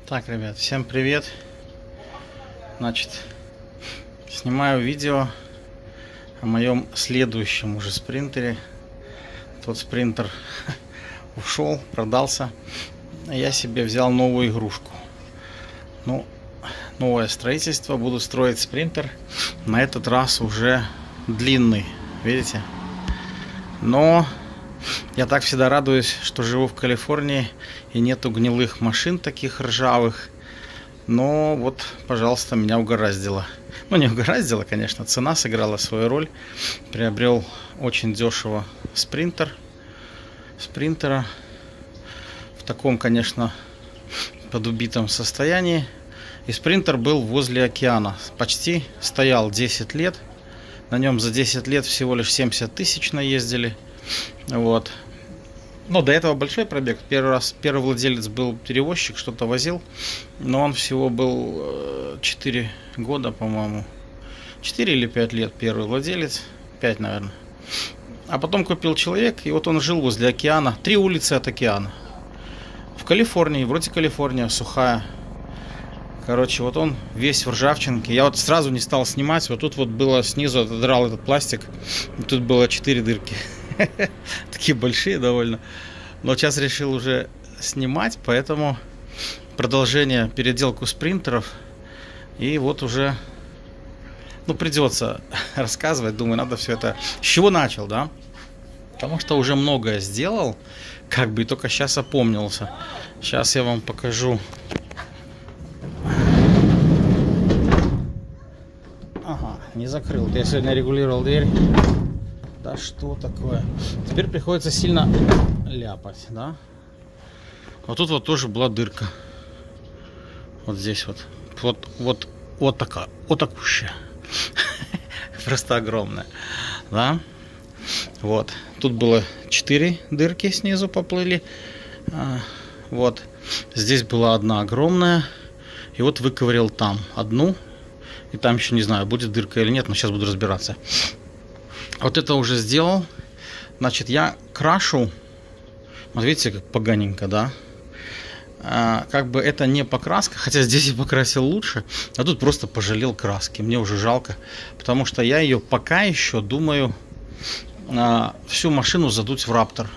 Так, ребят, всем привет. Значит, снимаю видео о моем следующем уже спринтере. Тот спринтер ушел, продался. Я себе взял новую игрушку. Ну, новое строительство. Буду строить спринтер. На этот раз уже длинный, видите? Но я так всегда радуюсь, что живу в Калифорнии и нету гнилых машин таких ржавых. Но вот, пожалуйста, меня угораздило. Ну, не угораздило, конечно, цена сыграла свою роль. Приобрел очень дешево спринтера. В таком, конечно, подубитом состоянии. И спринтер был возле океана. Почти стоял 10 лет. На нем за 10 лет всего лишь 70 тысяч наездили. Вот. Но до этого большой пробег. Первый владелец был перевозчик, что-то возил. Но он всего был 4 года, по-моему. 4 или 5 лет первый владелец. 5, наверное. А потом купил человек, и вот он жил возле океана. 3 улицы от океана. В Калифорнии, вроде Калифорния, сухая. Короче, вот он весь в ржавчинке. Я вот сразу не стал снимать. Вот тут вот было снизу, отодрал этот пластик. И тут было 4 дырки. Такие большие довольно. Но сейчас решил уже снимать, поэтому продолжение, переделку спринтеров. И вот уже, придется рассказывать. Думаю, надо все это... С чего начал, да? Потому что уже многое сделал, и только сейчас опомнился. Сейчас я вам покажу. Ага, не закрыл. Я сегодня регулировал дверь. Да что такое? Теперь приходится сильно ляпать, да? Вот тут вот тоже была дырка. Вот здесь вот. Вот такая. Вот такущая. Просто огромная. Да? Вот. Тут было 4 дырки снизу поплыли. Вот. Здесь была одна огромная. И вот выковырял там одну. И там еще не знаю, будет дырка или нет, но сейчас буду разбираться. Вот это уже сделал. Значит, я крашу. Вот видите, как поганенько, да? Это не покраска, хотя здесь я покрасил лучше. А тут просто пожалел краски. Мне уже жалко. Потому что я ее пока еще думаю всю машину задуть в Раптор.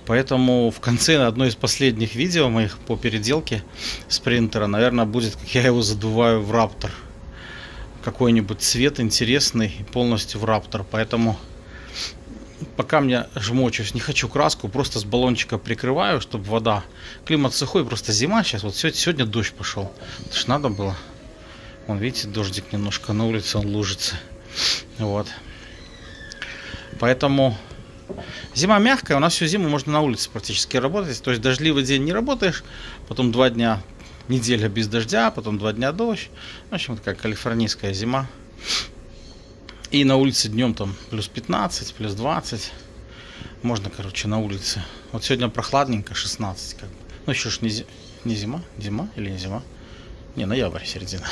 Поэтому в конце, на одно из последних видео моих по переделке спринтера, наверное, будет, как я его задуваю в Раптор. Какой-нибудь цвет интересный, полностью в Раптор. Поэтому пока мне жмочусь, не хочу краску, просто с баллончика прикрываю, чтобы вода. Климат сухой, просто зима сейчас. Вот сегодня дождь пошел. Это ж надо было. Вон, видите, дождик немножко на улице, он лужится. Вот. Поэтому зима мягкая, у нас всю зиму можно на улице практически работать. То есть дождливый день не работаешь, потом 2 дня. Неделя без дождя, потом 2 дня дождь. В общем, такая калифорнийская зима. И на улице днем там плюс 15, плюс 20. Можно, на улице. Вот сегодня прохладненько, 16. Ну, еще ж не зима. Зима или не зима? Не, ноябрь, середина.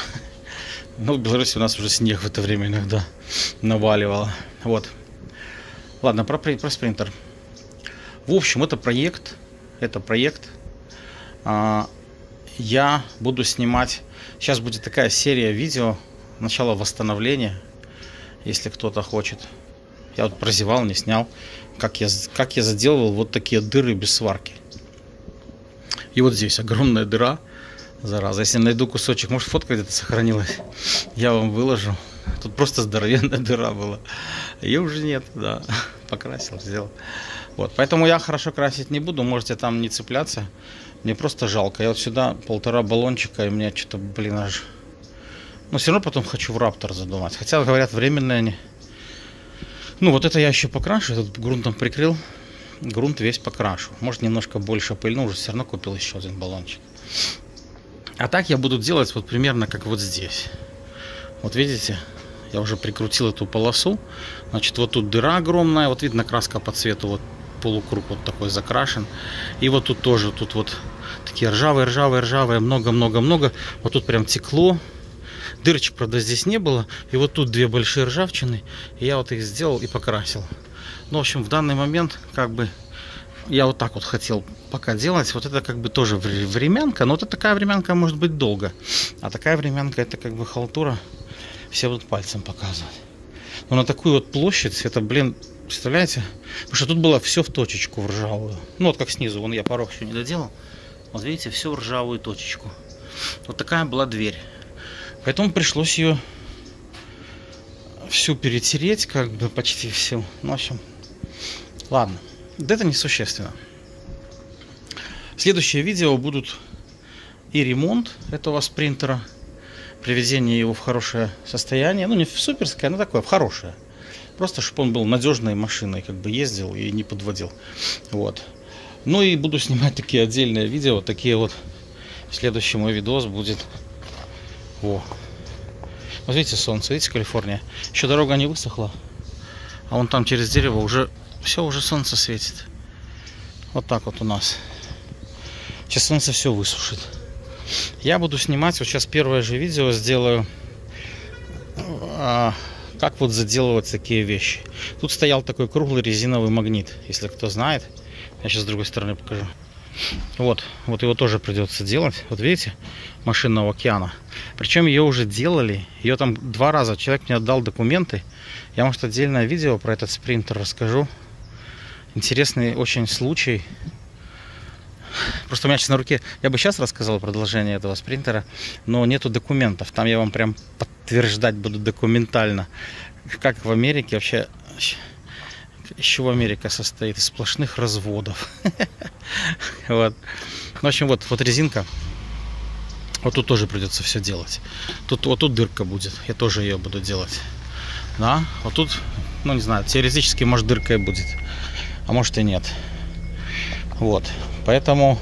Ну, в Беларуси у нас уже снег в это время иногда наваливало. Вот. Ладно, про спринтер. В общем, это проект. Я буду снимать, сейчас будет такая серия видео, начало восстановления, если кто-то хочет. Я вот прозевал, не снял, как я заделывал вот такие дыры без сварки. И вот здесь огромная дыра, зараза. Если найду кусочек, может, фотка где-то сохранилась, я вам выложу. Тут просто здоровенная дыра была. Ее уже нет, да, покрасил, сделал. Вот, поэтому я хорошо красить не буду, можете там не цепляться. Мне просто жалко. Я вот сюда 1,5 баллончика, и мне что-то, аж... Но все равно потом хочу в Раптор задувать. Хотя, говорят, временные они. Ну, вот это я еще покрашу. Этот грунтом прикрыл. Грунт весь покрашу. Может, немножко больше пыльну. Уже все равно купил еще один баллончик. А так я буду делать вот примерно как вот здесь. Вот видите? Я уже прикрутил эту полосу. Значит, вот тут дыра огромная. Вот видно, краска по цвету вот полукруг вот такой закрашен. И вот тут тоже, тут вот такие ржавые, много. Вот тут прям текло. Дырочек, правда, здесь не было. И вот тут 2 большие ржавчины. И я вот их сделал и покрасил. Ну, в общем, в данный момент я вот так вот хотел пока делать. Вот это как бы тоже времянка, но это такая времянка может быть долго. А такая времянка это как бы халтура. Все будут пальцем показывать. Но на такую вот площадь, это, блин, представляете? Потому что тут было все в точечку, в ржавую. Ну вот как снизу, вон я порог еще не доделал. Вот видите, все в ржавую точечку. Вот такая была дверь. Поэтому пришлось ее всю перетереть, как бы почти всю. Ну, в общем, ладно. Да это несущественно. Следующие видео будут и ремонт этого спринтера, приведение его в хорошее состояние. Ну, не в суперское, но такое, в хорошее. Просто, чтобы он был надежной машиной, как бы ездил и не подводил. Вот. Ну и буду снимать такие отдельные видео, такие вот. Следующий мой видос будет. Во. Вот видите, солнце, видите, Калифорния. Еще дорога не высохла. А вон там через дерево уже все, уже солнце светит. Вот так вот у нас. Сейчас солнце все высушит. Я буду снимать, вот сейчас первое же видео сделаю, как вот заделывать такие вещи. Тут стоял такой круглый резиновый магнит, если кто знает. Я сейчас с другой стороны покажу. Вот его тоже придется делать. Вот видите, машинного океана. Причем ее уже делали. Ее там 2 раза. Человек мне отдал документы. Я, может, отдельное видео про этот спринтер расскажу. Интересный очень случай. Просто у меня сейчас на руке. Я бы сейчас рассказал продолжение этого спринтера, но нету документов. Там я вам прям подтверждать буду документально. Как в Америке вообще. Еще Америка состоит из сплошных разводов. Вот. В общем, вот резинка. Вот тут тоже придется все делать. Вот тут дырка будет. Я тоже ее буду делать. Да. Вот тут, ну не знаю, теоретически может дырка и будет. А может и нет. Вот. Поэтому,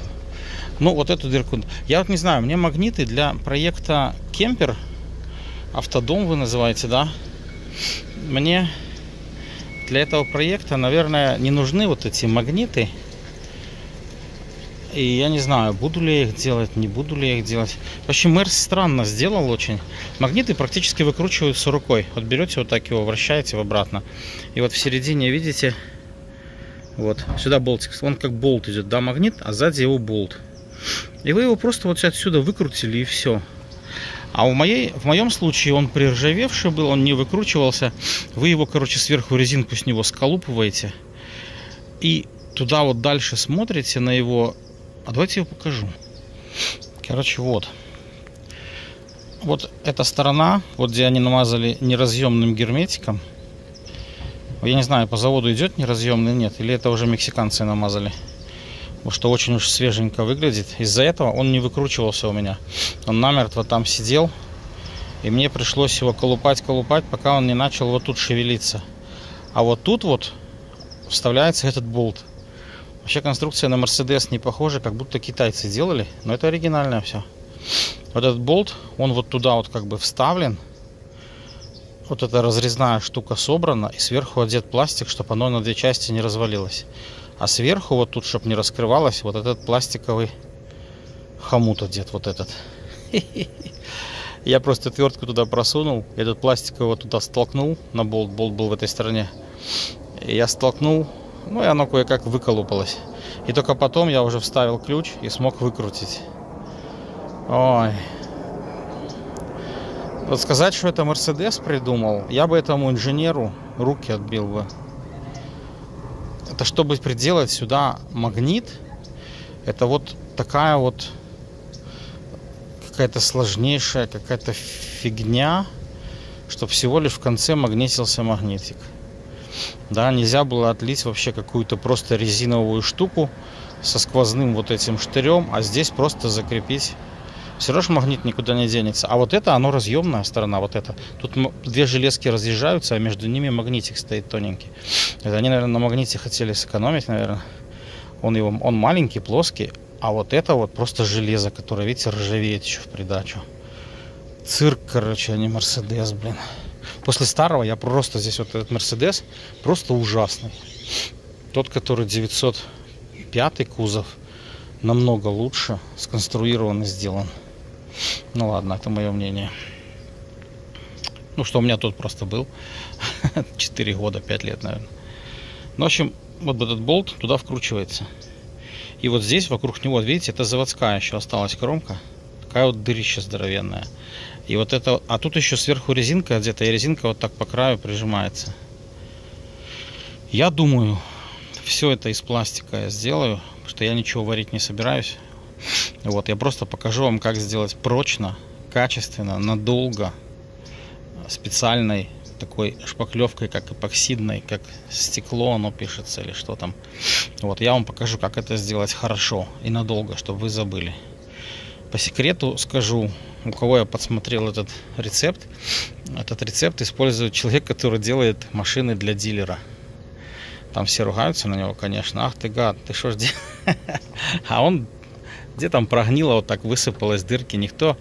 ну вот эту дырку. Я вот не знаю, мне магниты для проекта кемпер, автодом вы называете, да? Мне для этого проекта, наверное, не нужны вот эти магниты. И я не знаю, буду ли я их делать, не буду ли я их делать. В общем, Мерс странно сделал очень. Магниты практически выкручиваются рукой. Вот берете вот так его, вращаете обратно. И вот в середине, видите, вот сюда болтик. Он как болт идет, да, магнит, а сзади его болт. И вы его просто вот отсюда выкрутили и все. А в моем случае он приржавевший был, он не выкручивался. Вы его, короче, сверху резинку с него сколупываете. И туда вот дальше смотрите на его. А давайте я его покажу. Короче, вот. Вот эта сторона, вот где они намазали неразъемным герметиком. Я не знаю, по заводу идет неразъемный, нет. Или это уже мексиканцы намазали. Потому что очень уж свеженько выглядит. Из-за этого он не выкручивался у меня. Он намертво там сидел. И мне пришлось его колупать, пока он не начал вот тут шевелиться. А вот тут вот вставляется этот болт. Вообще конструкция на Мерседес не похожа, как будто китайцы делали. Но это оригинальное все. Вот этот болт, он вот туда вот как бы вставлен. Вот эта разрезная штука собрана. И сверху одет пластик, чтобы оно на 2 части не развалилось. А сверху вот тут, чтобы не раскрывалось, вот этот пластиковый хомут одет, вот этот. Я просто отвертку туда просунул, этот пластиковый вот туда столкнул на болт, болт был в этой стороне. И я столкнул, ну и оно кое-как выколупалось. И только потом я уже вставил ключ и смог выкрутить. Ой. Вот сказать, что это Мерседес придумал, я бы этому инженеру руки отбил бы. Это чтобы приделать сюда магнит, это вот такая вот какая-то сложнейшая какая-то фигня, чтобы всего лишь в конце магнитился магнитик. Да, нельзя было отлить вообще какую-то просто резиновую штуку со сквозным вот этим штырем, а здесь просто закрепить. Все равно магнит никуда не денется. А вот это, оно разъемная сторона, вот это. Тут 2 железки разъезжаются, а между ними магнитик стоит тоненький. Это они, наверное, на магните хотели сэкономить, наверное. Он маленький, плоский, а вот это вот просто железо, которое, видите, ржавеет еще в придачу. Цирк, короче, а не Мерседес, блин. После старого я просто здесь вот этот Мерседес просто ужасный. Тот, который 905 кузов, намного лучше сконструирован и сделан. Ну ладно, это мое мнение. Ну что у меня тут просто был 4 года, 5 лет, наверное. Ну, в общем, вот этот болт туда вкручивается. И вот здесь вокруг него, видите, это заводская еще осталась кромка. Такая вот дырища здоровенная. И вот это, а тут еще сверху резинка где-то, и резинка вот так по краю прижимается. Я думаю, все это из пластика я сделаю, потому что я ничего варить не собираюсь. Вот, я просто покажу вам, как сделать прочно, качественно, надолго, специальной такой шпаклевкой, как эпоксидной, как стекло оно пишется или что там. Вот, я вам покажу, как это сделать хорошо и надолго, чтобы вы забыли. По секрету скажу, у кого я подсмотрел этот рецепт использует человек, который делает машины для дилера. Там все ругаются на него, конечно. Ах ты гад, ты что ж делаешь? А он где там прогнило, вот так высыпалось дырки. Никто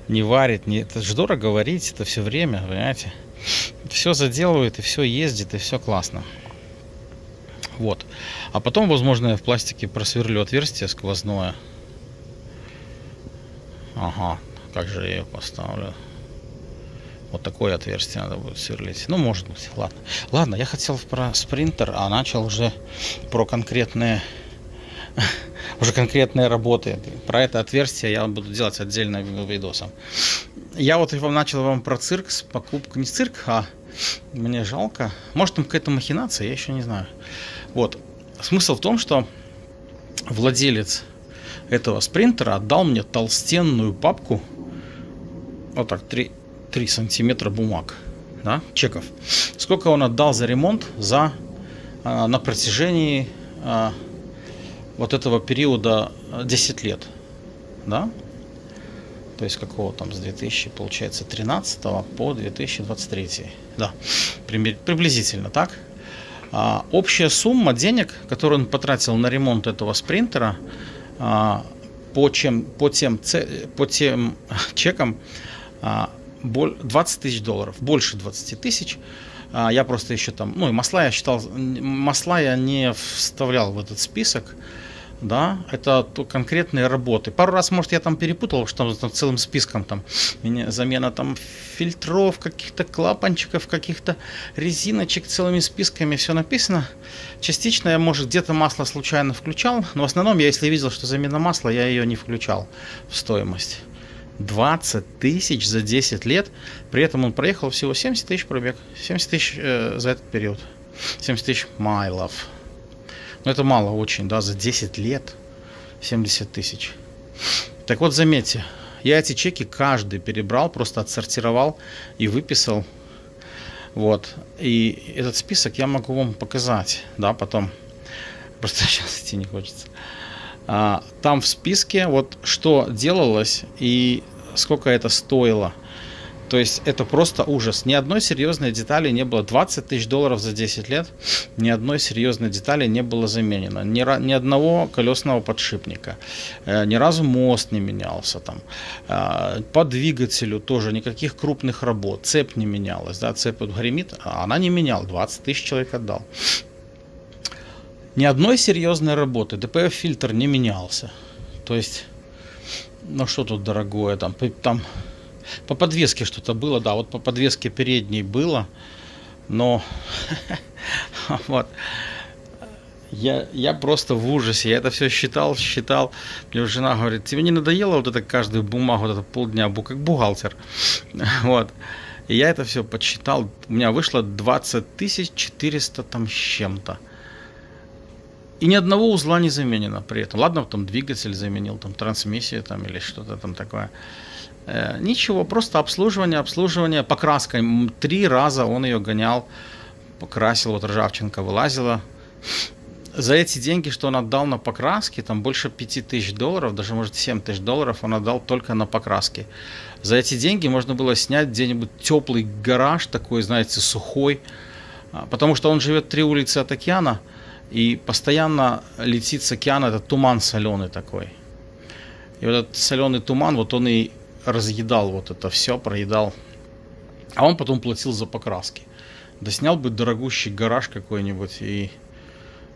не варит. Это же дорого варить, это все время, понимаете? Все заделывает, и все ездит, и все классно. Вот. А потом, возможно, я в пластике просверлю отверстие сквозное. Ага, как же я ее поставлю? Вот такое отверстие надо будет сверлить. Ну, может быть, ладно. Ладно, я хотел про спринтер, а начал уже про конкретные работы. Про это отверстие я буду делать отдельным видосом. Я вот начал вам про цирк с покупкой. Не цирк, а мне жалко. Может, там какая-то махинация, я еще не знаю. Вот. Смысл в том, что владелец этого спринтера отдал мне толстенную папку. Вот так, 3 сантиметра бумаг, да, чеков. Сколько он отдал за ремонт на протяжении вот этого периода 10 лет, да? То есть какого там с 2000, получается, 13 по 2023. Да, приблизительно так. Общая сумма денег, которую он потратил на ремонт этого спринтера, по тем чекам, 20 тысяч долларов, больше 20 тысяч. Я просто еще там, ну и масла я считал, масла я не вставлял в этот список, да, это конкретные работы. Пару раз, может, я там перепутал, что там целым списком там замена там фильтров, каких-то клапанчиков, каких-то резиночек, целыми списками все написано. Частично я, может, где-то масло случайно включал, но в основном я, если видел, что замена масла, я ее не включал в стоимость. 20 тысяч за 10 лет, при этом он проехал всего 70 тысяч пробег, 70 тысяч за этот период, 70 тысяч майлов. Но это мало очень, да, за 10 лет 70 тысяч. Так вот, заметьте, я эти чеки каждый перебрал, просто отсортировал и выписал. Вот, и этот список я могу вам показать, да, потом, просто сейчас идти не хочется. Там в списке вот что делалось и сколько это стоило. То есть это просто ужас. Ни одной серьезной детали не было. 20 тысяч долларов за 10 лет. Ни одной серьезной детали не было заменено. Ни одного колесного подшипника. Ни разу мост не менялся. Там. По двигателю тоже никаких крупных работ. Цепь не менялась. Да? Цепь вот гремит, а она не меняла. 20 тысяч человек отдал. Ни одной серьезной работы. ДПФ-фильтр не менялся. То есть, ну что тут дорогое, там по подвеске что-то было, да, вот по подвеске передней было, но вот я просто в ужасе, я это все считал. Мне жена говорит: тебе не надоело вот это каждую бумагу, вот это полдня, как бухгалтер, вот. И я это все подсчитал, у меня вышло 20 400 там с чем-то. И ни одного узла не заменено при этом. Ладно, там двигатель заменил, там трансмиссию там, или что-то там такое. Ничего, просто обслуживание, покраска. 3 раза он ее гонял, покрасил, вот ржавчинка вылазила. За эти деньги, что он отдал на покраске, там больше 5 тысяч долларов, даже может 7 тысяч долларов он отдал только на покраске. За эти деньги можно было снять где-нибудь теплый гараж такой, знаете, сухой. Потому что он живет 3 улицы от океана. И постоянно летит с океана этот туман соленый такой. И вот этот соленый туман, вот он и разъедал вот это все, проедал. А он потом платил за покраски. Да снял бы дорогущий гараж какой-нибудь и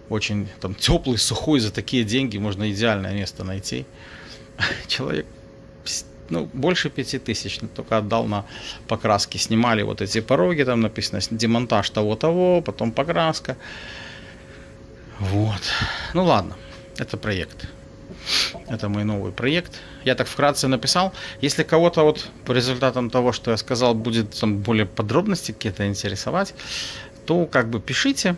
очень там теплый, сухой, за такие деньги можно идеальное место найти. Человек, ну, больше 5 тысяч только отдал на покраски. Снимали вот эти пороги, там написано демонтаж того-того, потом покраска. Вот. Ну ладно. Это проект. Это мой новый проект. Я так вкратце написал. Если кого-то вот по результатам того, что я сказал, будет там более подробности какие-то интересовать, то как бы пишите.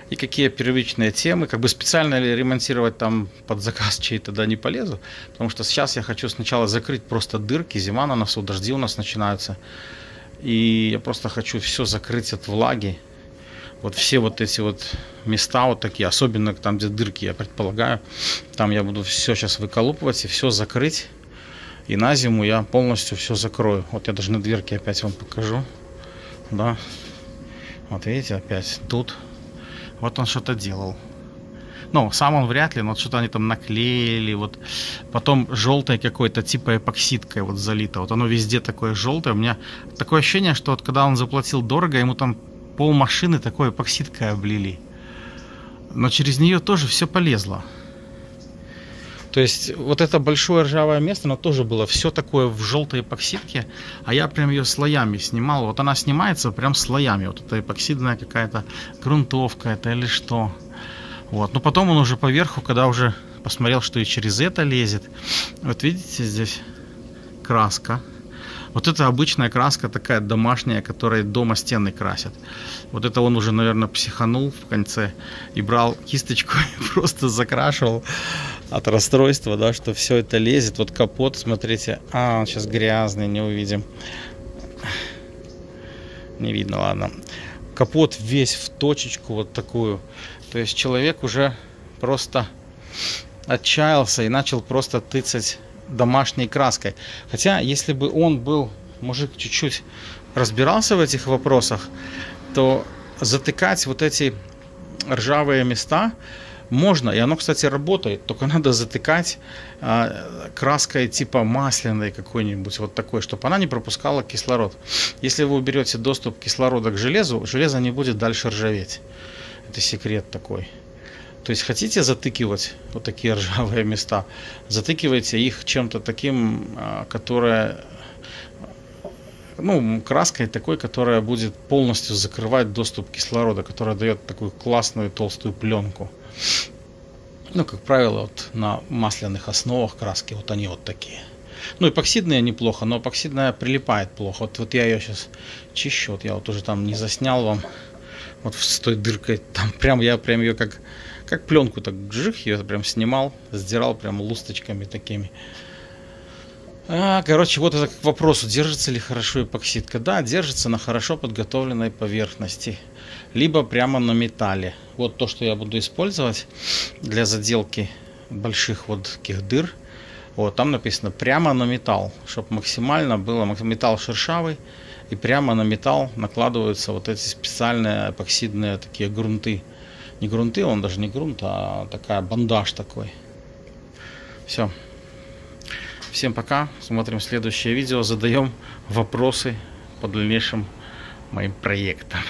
И какие первичные темы. Как бы специально ли ремонтировать там под заказ чей-то, да, не полезу. Потому что сейчас я хочу сначала закрыть просто дырки. Зима на носу, дожди у нас начинаются. И я просто хочу все закрыть от влаги. Вот все вот эти вот места вот такие, особенно там, где дырки, я предполагаю, там я буду все сейчас выколупывать и все закрыть. И на зиму я полностью все закрою. Вот я даже на дверке опять вам покажу. Да. Вот видите, опять тут. Вот он что-то делал. Ну, сам он вряд ли, но вот что-то они там наклеили. Вот. Потом желтой какой-то типа эпоксидкой вот залито. Вот оно везде такое желтое. У меня такое ощущение, что вот когда он заплатил дорого, ему там пол машины такой эпоксидкой облили. Но через нее тоже все полезло. То есть вот это большое ржавое место, оно тоже было все такое в желтой эпоксидке. А я прям ее слоями снимал. Вот она снимается прям слоями. Вот это эпоксидная какая-то грунтовка это или что. Вот. Но потом он уже поверху, когда уже посмотрел, что и через это лезет. Вот видите здесь краска. Вот это обычная краска такая домашняя, которой дома стены красят. Вот это он уже, наверное, психанул в конце и брал кисточку и просто закрашивал от расстройства, да, что все это лезет. Вот капот, смотрите, он сейчас грязный, не увидим. Не видно, ладно. Капот весь в точечку вот такую. То есть человек уже просто отчаялся и начал просто тыцать домашней краской. Хотя, если бы он был, мужик, чуть-чуть разбирался в этих вопросах, то затыкать вот эти ржавые места можно. И оно, кстати, работает. Только надо затыкать краской типа масляной какой-нибудь, вот такой, чтобы она не пропускала кислород. Если вы уберете доступ кислорода к железу, железо не будет дальше ржаветь. Это секрет такой. То есть хотите затыкивать вот такие ржавые места, затыкивайте их чем-то таким, которое, ну, краской такой, которая будет полностью закрывать доступ кислорода, которая дает такую классную толстую пленку. Ну, как правило, вот на масляных основах краски, вот они вот такие. Ну, эпоксидные неплохо, но эпоксидная прилипает плохо. Вот я ее сейчас чищу, вот я вот уже там не заснял вам, вот с той дыркой, там прям я прям ее как пленку так жих, ее прям снимал, сдирал прям лусточками такими. Короче, вот это к вопросу, держится ли хорошо эпоксидка. Да, держится на хорошо подготовленной поверхности, либо прямо на металле. Вот то, что я буду использовать для заделки больших вот таких дыр. Вот там написано прямо на металл, чтобы максимально было, металл шершавый, и прямо на металл накладываются вот эти специальные эпоксидные такие грунты. Не грунты, он даже не грунт, а такая бандаж такой. Все. Всем пока. Смотрим следующее видео. Задаем вопросы по дальнейшим моим проектам.